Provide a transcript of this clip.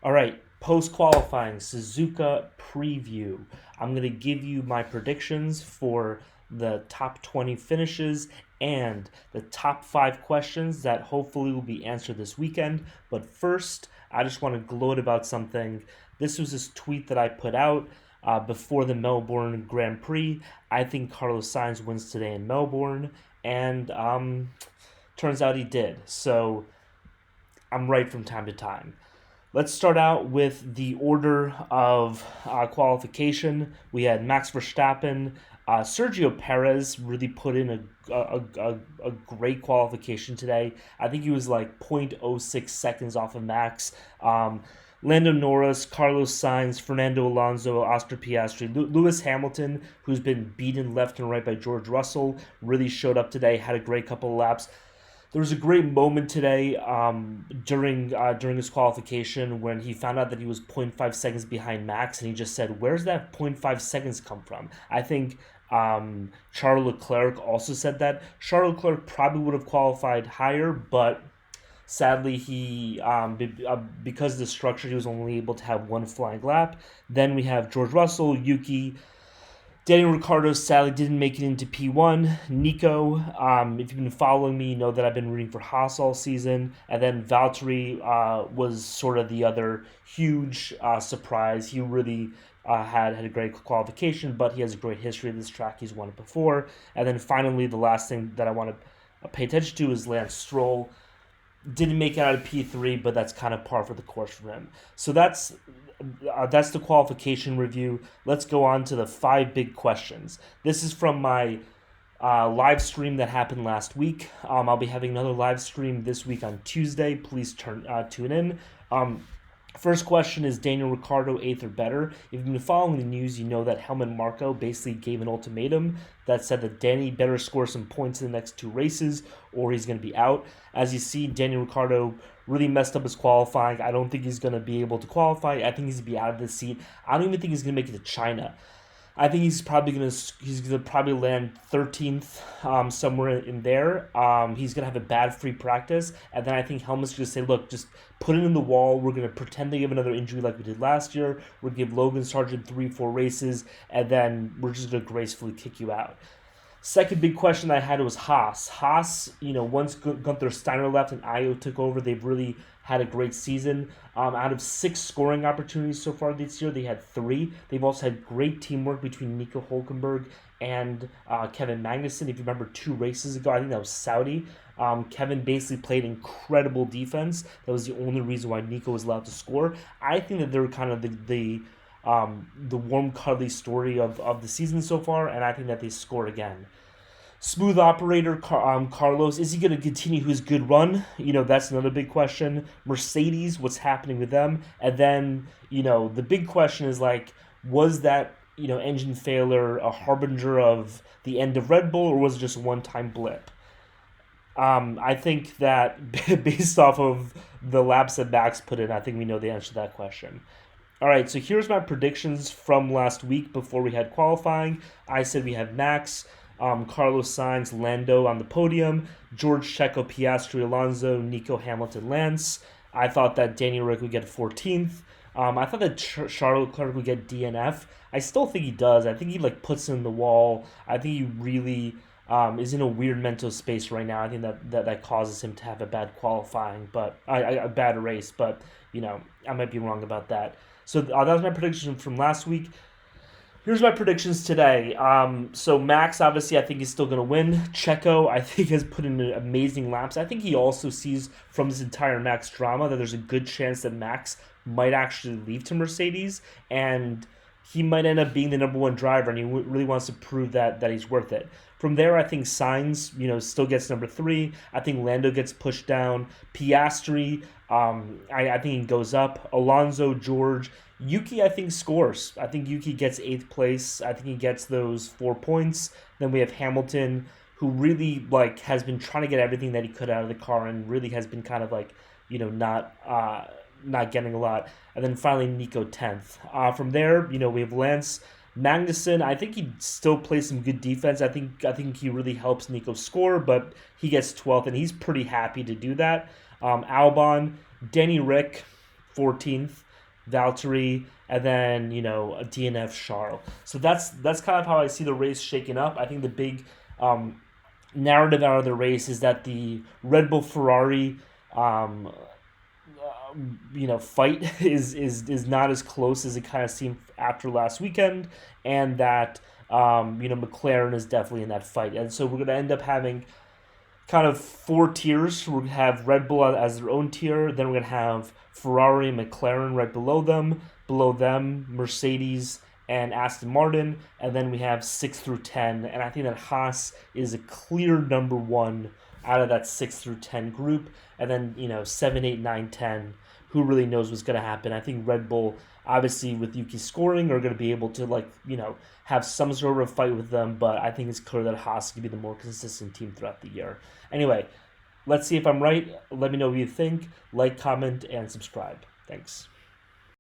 All right, post qualifying Suzuka preview. I'm going to give you my predictions for the top 20 finishes and the top 5 questions that hopefully will be answered this weekend. But first, I just want to gloat about something. This tweet that I put out before the Melbourne Grand Prix. I think Carlos Sainz wins today in Melbourne, and turns out he did. So I'm right from time to time. Let's start out with the order of qualification. We had Max Verstappen. Sergio Perez really put in a great qualification today. I think he was like zero point zero 0.06 seconds off of Max. Lando Norris, Carlos Sainz, Fernando Alonso, Oscar Piastri, Lewis Hamilton, who's been beaten left and right by George Russell, really showed up today, had a great couple of laps. There was a great moment today during his qualification when he found out that he was zero point 0.5 seconds behind Max, and he just said, "Where's that zero point 0.5 seconds come from?" I think Charles Leclerc also said that. Charles Leclerc probably would have qualified higher, but sadly because of the structure, he was only able to have one flying lap. Then we have George Russell, Yuki, Daniel Ricciardo sadly didn't make it into P1. Nico, if you've been following me, you know that I've been rooting for Haas all season. And then Valtteri was sort of the other huge surprise. He really had a great qualification, but he has a great history of this track. He's won it before. And then finally, the last thing that I want to pay attention to is Lance Stroll. Didn't make it out of P3, but that's kind of par for the course for him. So that's the qualification review. Let's go on to the 5 big questions. This is from my live stream that happened last week. I'll be having another live stream this week on Tuesday. Please tune in. First question is Daniel Ricciardo 8th or better. If you've been following the news, you know that Helmut Marko basically gave an ultimatum that said that Danny better score some points in the next 2 races or he's going to be out. As you see, Daniel Ricciardo really messed up his qualifying. I don't think he's going to be able to qualify. I think he's going to be out of the seat. I don't even think he's going to make it to China. I think he's gonna probably land 13th, somewhere in there. He's gonna have a bad free practice, and then I think Helmut's gonna say, "Look, just put it in the wall. We're gonna pretend they have another injury like we did last year. We're gonna give Logan Sargent 3-4 races, and then we're just gonna gracefully kick you out." Second big question I had was Haas. Haas, once Gunther Steiner left and Io took over, they've really had a great season. Out of 6 scoring opportunities so far this year, they had 3. They've also had great teamwork between Nico Hülkenberg and Kevin Magnussen. If you remember 2 races ago, I think that was Saudi. Kevin basically played incredible defense. That was the only reason why Nico was allowed to score. I think that they're kind of the warm, cuddly story of the season so far, and I think that they score again. Smooth operator Carlos, is he going to continue his good run? That's another big question. Mercedes, what's happening with them? And then, the big question is was that, engine failure a harbinger of the end of Red Bull, or was it just a one-time blip? I think that based off of the laps that Max put in, I think we know the answer to that question. All right, so here's my predictions from last week before we had qualifying. I said we have Max, Carlos Sainz, Lando on the podium, George Checo, Piastri, Alonso, Nico, Hamilton, Lance. I thought that Daniel Rick would get 14th. I thought that Charles Leclerc would get DNF. I still think he does. I think he puts in the wall. I think he really is in a weird mental space right now. I think that causes him to have a bad qualifying, but a bad race. But I might be wrong about that. So that was my prediction from last week. Here's my predictions today. So Max, obviously, I think he's still going to win. Checo, I think, has put in amazing laps. I think he also sees from this entire Max drama that there's a good chance that Max might actually leave to Mercedes, and he might end up being the number 1 driver, and he really wants to prove that he's worth it. From there, I think Sainz, still gets number 3. I think Lando gets pushed down. Piastri, I think he goes up. Alonso, George. Yuki, I think, scores. I think Yuki gets 8th place. I think he gets those 4 points. Then we have Hamilton, who really has been trying to get everything that he could out of the car, and really has been kind of not getting a lot. And then finally Nico 10th. From there, we have Lance. Magnussen, I think he still plays some good defense. I think he really helps Nico score, but he gets 12th, and he's pretty happy to do that. Albon, Danny Rick, 14th. Valtteri, and then a DNF Charles. So that's kind of how I see the race shaking up. I think the big narrative out of the race is that the Red Bull Ferrari fight is not as close as it kind of seemed after last weekend, and that McLaren is definitely in that fight, and so we're going to end up having kind of four tiers. We're going to have Red Bull as their own tier, then we're going to have Ferrari and McLaren right below them. Below them, Mercedes and Aston Martin, and then we have 6 through 10. And I think that Haas is a clear number one out of that 6 through 10 group. And then 7, 8, 9, 10. Who really knows what's going to happen? I think Red Bull, obviously with Yuki scoring, are going to be able to have some sort of fight with them. But I think it's clear that Haas can be the more consistent team throughout the year. Anyway, let's see if I'm right. Let me know what you think. Like, comment, and subscribe. Thanks.